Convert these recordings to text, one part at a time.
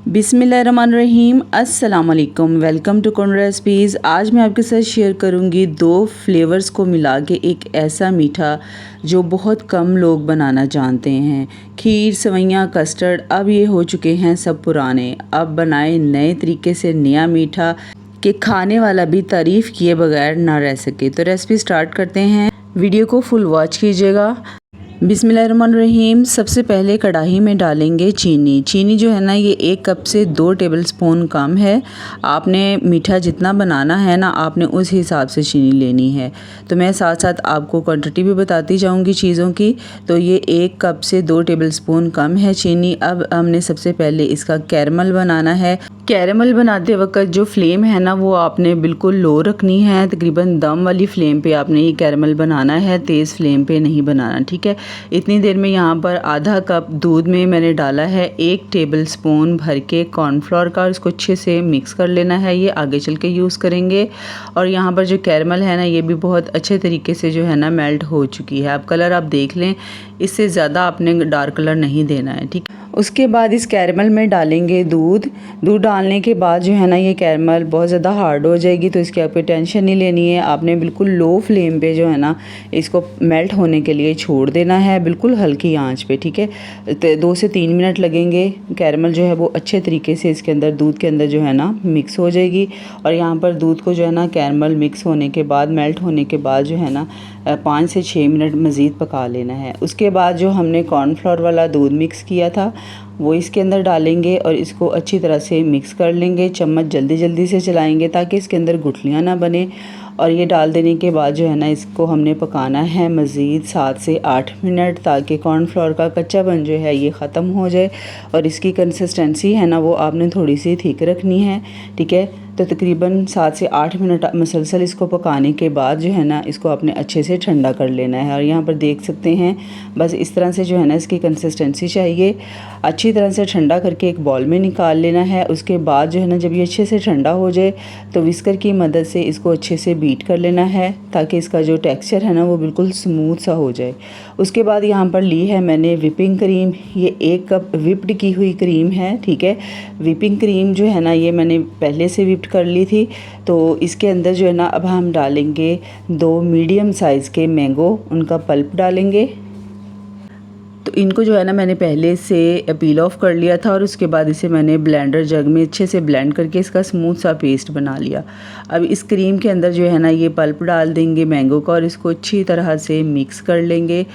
बिस्मिल्लाहिर्रहमानिर्रहीम। अस्सलाम वालेकुम। Welcome to corner recipes. आज मैं आपके साथ शेयर करूंगी 2 फ्लेवर्स को मिला के एक ऐसा मीठा जो बहुत कम लोग बनाना जानते हैं। खीर, सवैयाँ, कस्टर्ड अब ये हो चुके हैं सब पुराने। अब बनाए नए तरीके से नया मीठा कि खाने वाला भी तारीफ़ किए बगैर ना रह सके। तो रेसिपी स्टार्ट करते हैं, वीडियो को फुल वॉच कीजिएगा। बिस्मिल्लाहिर्रहमानिर्रहीम। सबसे पहले कढ़ाई में डालेंगे चीनी। चीनी जो है ना ये 1 कप से 2 टेबलस्पून कम है। आपने मीठा जितना बनाना है ना आपने उस हिसाब से चीनी लेनी है। तो मैं साथ साथ आपको क्वांटिटी भी बताती जाऊंगी चीज़ों की। तो ये 1 कप से 2 टेबलस्पून कम है चीनी। अब हमने सबसे पहले इसका कैरमल बनाना है। कैरमल बनाते वक्त जो फ्लेम है ना वो आपने बिल्कुल लो रखनी है। तकरीबन दम वाली फ्लेम पे आपने ये कैरमल बनाना है, तेज़ फ्लेम पे नहीं बनाना, ठीक है। इतनी देर में यहाँ पर आधा कप दूध में मैंने डाला है 1 टेबलस्पून भर के कॉर्नफ्लोर का, और इसको अच्छे से मिक्स कर लेना है। ये आगे चल के यूज़ करेंगे। और यहाँ पर जो कैरमल है ना ये भी बहुत अच्छे तरीके से जो है ना मेल्ट हो चुकी है। अब कलर आप देख लें, इससे ज़्यादा आपने डार्क कलर नहीं देना है, ठीक है। उसके बाद इस कैरमल में डालेंगे दूध। दूध डालने के बाद जो है ना ये कैरमल बहुत ज़्यादा हार्ड हो जाएगी, तो इसकी आपको टेंशन नहीं लेनी है। आपने बिल्कुल लो फ्लेम पे जो है ना इसको मेल्ट होने के लिए छोड़ देना है, बिल्कुल हल्की आंच पे, ठीक है। 2 से 3 मिनट लगेंगे। कैरमल जो है वो अच्छे तरीके से इसके अंदर दूध के अंदर जो है ना मिक्स हो जाएगी। और यहाँ पर दूध को जो है ना कैरमल मिक्स होने के बाद, मेल्ट होने के बाद जो है ना 5 से 6 मिनट मज़ीद पका लेना है। उसके बाद जो हमने कॉर्नफ्लोर वाला दूध मिक्स किया था वो इसके अंदर डालेंगे और इसको अच्छी तरह से मिक्स कर लेंगे। चम्मच जल्दी जल्दी से चलाएंगे ताकि इसके अंदर गुठलियाँ ना बने। और ये डाल देने के बाद जो है ना इसको हमने पकाना है मज़ीद 7 से 8 मिनट, ताकि कॉर्नफ्लोर का कच्चापन जो है ये ख़त्म हो जाए। और इसकी कंसिस्टेंसी है ना वो आपने थोड़ी सी थिक रखनी है, ठीक है। तो तकरीबन 7 से 8 मिनट मुसलसल इसको पकाने के बाद जो है ना इसको आपने अच्छे से ठंडा कर लेना है। और यहाँ पर देख सकते हैं बस इस तरह से जो है ना इसकी कंसिस्टेंसी चाहिए। अच्छी तरह से ठंडा करके एक बॉल में निकाल लेना है। उसके बाद जो है ना जब ये अच्छे से ठंडा हो जाए तो विस्कर की मदद से इसको अच्छे से बीट कर लेना है ताकि इसका जो टेक्सचर है ना वो बिल्कुल स्मूथ सा हो जाए। उसके बाद यहाँ पर ली है मैंने व्हिपिंग क्रीम। ये 1 कप विप्ड की हुई क्रीम है, ठीक है। व्हिपिंग क्रीम जो है ना ये मैंने पहले से विप्ड कर ली थी। तो इसके अंदर जो है ना अब हम डालेंगे 2 मीडियम साइज़ के मैंगो, उनका पल्प डालेंगे। तो इनको जो है ना मैंने पहले से पील ऑफ कर लिया था और उसके बाद इसे मैंने ब्लेंडर जग में अच्छे से ब्लेंड करके इसका स्मूथ सा पेस्ट बना लिया। अब इस क्रीम के अंदर जो है ना ये पल्प डाल देंगे मैंगो का और इसको अच्छी तरह से मिक्स कर लेंगे।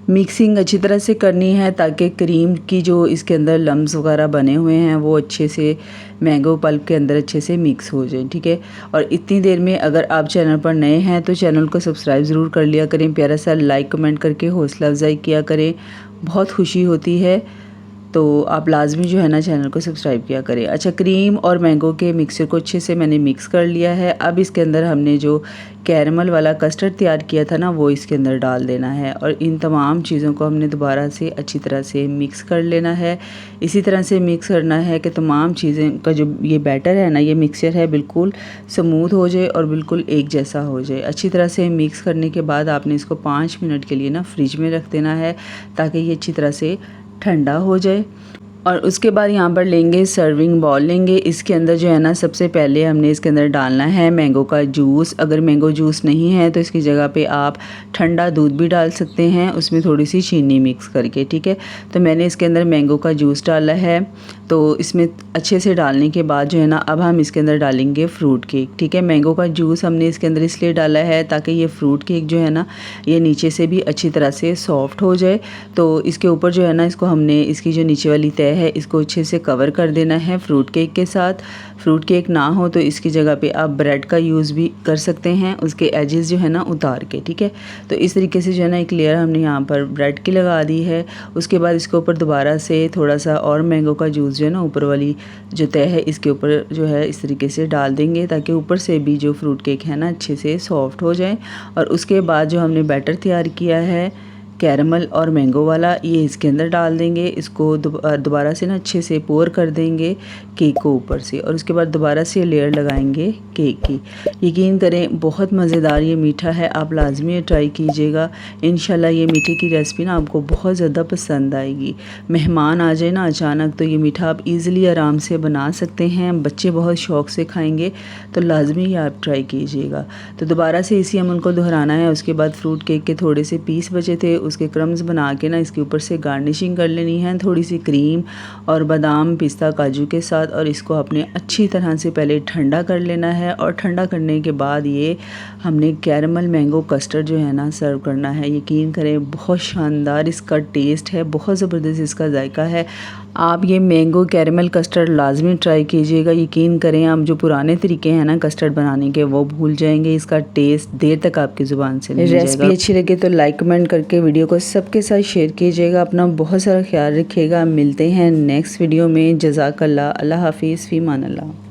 मिक्सिंग अच्छी तरह से करनी है ताकि क्रीम की जो इसके अंदर लम्स वगैरह बने हुए हैं वो अच्छे से मैंगो पल्प के अंदर अच्छे से मिक्स हो जाए, ठीक है। और इतनी देर में अगर आप चैनल पर नए हैं तो चैनल को सब्सक्राइब ज़रूर कर लिया करें, प्यारा सा लाइक कमेंट करके हौसला अफजाई किया करें, बहुत खुशी होती है। तो आप लाजमी जो है ना चैनल को सब्सक्राइब किया करें। अच्छा, क्रीम और मैंगो के मिक्सचर को अच्छे से मैंने मिक्स कर लिया है। अब इसके अंदर हमने जो कैरमल वाला कस्टर्ड तैयार किया था ना वो इसके अंदर डाल देना है और इन तमाम चीज़ों को हमने दोबारा से अच्छी तरह से मिक्स कर लेना है। इसी तरह से मिक्स करना है कि तमाम चीज़ें का जो ये बैटर है ना, ये मिक्सचर है, बिल्कुल स्मूथ हो जाए और बिल्कुल एक जैसा हो जाए। अच्छी तरह से मिक्स करने के बाद आपने इसको 5 मिनट के लिए ना फ्रिज में रख देना है ताकि ये अच्छी तरह से ठंडा हो जाए। और उसके बाद यहाँ पर लेंगे सर्विंग बॉल लेंगे। इसके अंदर जो है ना सबसे पहले हमने इसके अंदर डालना है मैंगो का जूस। अगर मैंगो जूस नहीं है तो इसकी जगह पे आप ठंडा दूध भी डाल सकते हैं, उसमें थोड़ी सी चीनी मिक्स करके, ठीक है। तो मैंने इसके अंदर मैंगो का जूस डाला है। तो इसमें अच्छे से डालने के बाद जो है ना अब हम इसके अंदर डालेंगे फ्रूट केक, ठीक है। मैंगो का जूस हमने इसके अंदर इसलिए डाला है ताकि ये फ्रूट केक जो है ना ये नीचे से भी अच्छी तरह से सॉफ्ट हो जाए। तो इसके ऊपर जो है ना इसको हमने इसकी जो नीचे वाली तय है इसको अच्छे से कवर कर देना है फ्रूट केक के साथ। फ्रूट केक ना हो तो इसकी जगह पे आप ब्रेड का यूज़ भी कर सकते हैं, उसके एजेस जो है ना उतार के, ठीक है। तो इस तरीके से जो है ना एक लेयर हमने यहाँ पर ब्रेड की लगा दी है। उसके बाद इसके ऊपर दोबारा से थोड़ा सा और मैंगो का जूस जो है ना ऊपर वाली जो तय है इसके ऊपर जो है इस तरीके से डाल देंगे ताकि ऊपर से भी जो फ्रूट केक है ना अच्छे से सॉफ्ट हो जाए। और उसके बाद जो हमने बैटर तैयार किया है कैरमल और मैंगो वाला, ये इसके अंदर डाल देंगे। इसको दोबारा से ना अच्छे से पोर कर देंगे केक को ऊपर से, और उसके बाद दोबारा से लेयर लगाएंगे केक की। यकीन करें बहुत मज़ेदार ये मीठा है, आप लाजमी ट्राई कीजिएगा। इंशाल्लाह ये मीठे की रेसिपी ना आपको बहुत ज़्यादा पसंद आएगी। मेहमान आ जाए ना अचानक तो ये मीठा आप इजीली आराम से बना सकते हैं, बच्चे बहुत शौक़ से खाएंगे, तो लाजमी ये आप ट्राई कीजिएगा। तो दोबारा से इसी अमल को दोहराना है। उसके बाद फ्रूट केक के थोड़े से पीस बचे थे, उसके क्रम्स बना के ना इसके ऊपर से गार्निशिंग कर लेनी है थोड़ी सी क्रीम और बादाम पिस्ता काजू के साथ, और इसको आपने अच्छी तरह से पहले ठंडा कर लेना है। और ठंडा करने के बाद ये हमने कैरमल मैंगो कस्टर्ड जो है ना सर्व करना है। यकीन करें बहुत शानदार इसका टेस्ट है, बहुत ज़बरदस्त इसका जायका है। आप ये मैंगो कैरमल कस्टर्ड लाजमी ट्राई कीजिएगा। यकीन करें आप जो पुराने तरीके हैं ना कस्टर्ड बनाने के वो भूल जाएंगे, इसका टेस्ट देर तक आपकी ज़ुबान से नहीं जाएगा। रेसिपी अच्छी लगे तो लाइक कमेंट करके वीडियो को सबके साथ शेयर कीजिएगा। अपना बहुत सारा ख्याल रखिएगा। मिलते हैं नेक्स्ट वीडियो में। जज़ाकल्लाह। अल्लाह हाफिज़। फ़ी अमान अल्लाह।